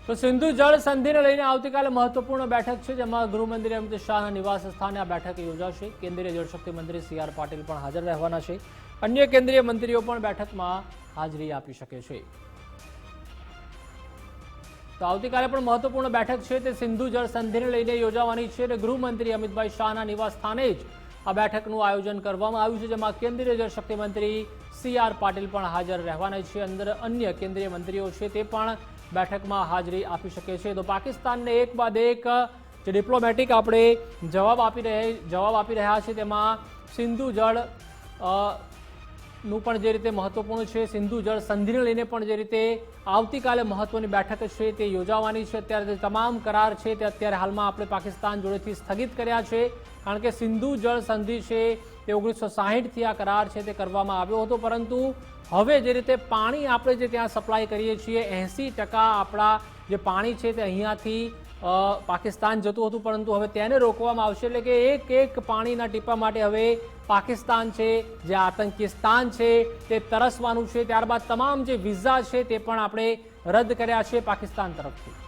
તો સિંધુ જળ સંધિને લઈને આવતીકાલે મહત્વપૂર્ણ બેઠક છે, જેમાં ગૃહમંત્રી અમિત શાહના નિવાસ સ્થાને આ બેઠક યોજાશે। કેન્દ્રીય જળશક્તિ મંત્રી CR પાટીલ પણ હાજર રહેવાના છે। અન્ય કેન્દ્રીય મંત્રીઓ પણ બેઠકમાં હાજરી આપી શકે છે। તો આવતીકાલે પણ મહત્વપૂર્ણ બેઠક છે તે સિંધુ જળ સંધિને લઈને યોજાવાની છે અને ગૃહમંત્રી અમિતભાઈ શાહના નિવાસ સ્થાને જ આ બેઠકનું આયોજન કરવામાં આવ્યું છે, જેમાં કેન્દ્રીય જળશક્તિ મંત્રી CR પાટીલ પણ હાજર રહેવાના છે। અંદર અન્ય કેન્દ્રીય મંત્રીઓ છે તે પણ બેઠકમાં હાજરી આપી શકે છે। તો પાકિસ્તાનને એક બાદ એક જે ડિપ્લોમેટિક આપણે જવાબ આપી રહ્યા છે, તેમાં સિંધુ જળ નું પણ જે રીતે મહત્વપૂર્ણ છે, સિંધુ જળ સંધિને લઈને પણ જે રીતે આવતીકાલે મહત્વની બેઠક છે તે યોજાવાની છે। અત્યારે તમામ કરાર છે તે અત્યારે હાલમાં આપણે પાકિસ્તાન જોડેથી સ્થગિત કર્યા છે, કારણ કે સિંધુ જળ સંધિ છે તે 1960થી આ કરાર છે તે કરવામાં આવ્યો હતો, પરંતુ હવે જે રીતે પાણી આપણે જે ત્યાં સપ્લાય કરીએ છીએ 80% આપણા જે પાણી છે તે અહીંયાથી પાકિસ્તાન જતું હતું, પરંતુ હવે તેને રોકવામાં આવશે। એટલે કે એક એક પાણીના ટીપા માટે હવે પાકિસ્તાન છે, જે આતંકિસ્તાન છે તે તરસવાનું છે। ત્યારબાદ તમામ જે વિઝા છે તે પણ આપણે રદ કર્યા છે પાકિસ્તાન તરફથી।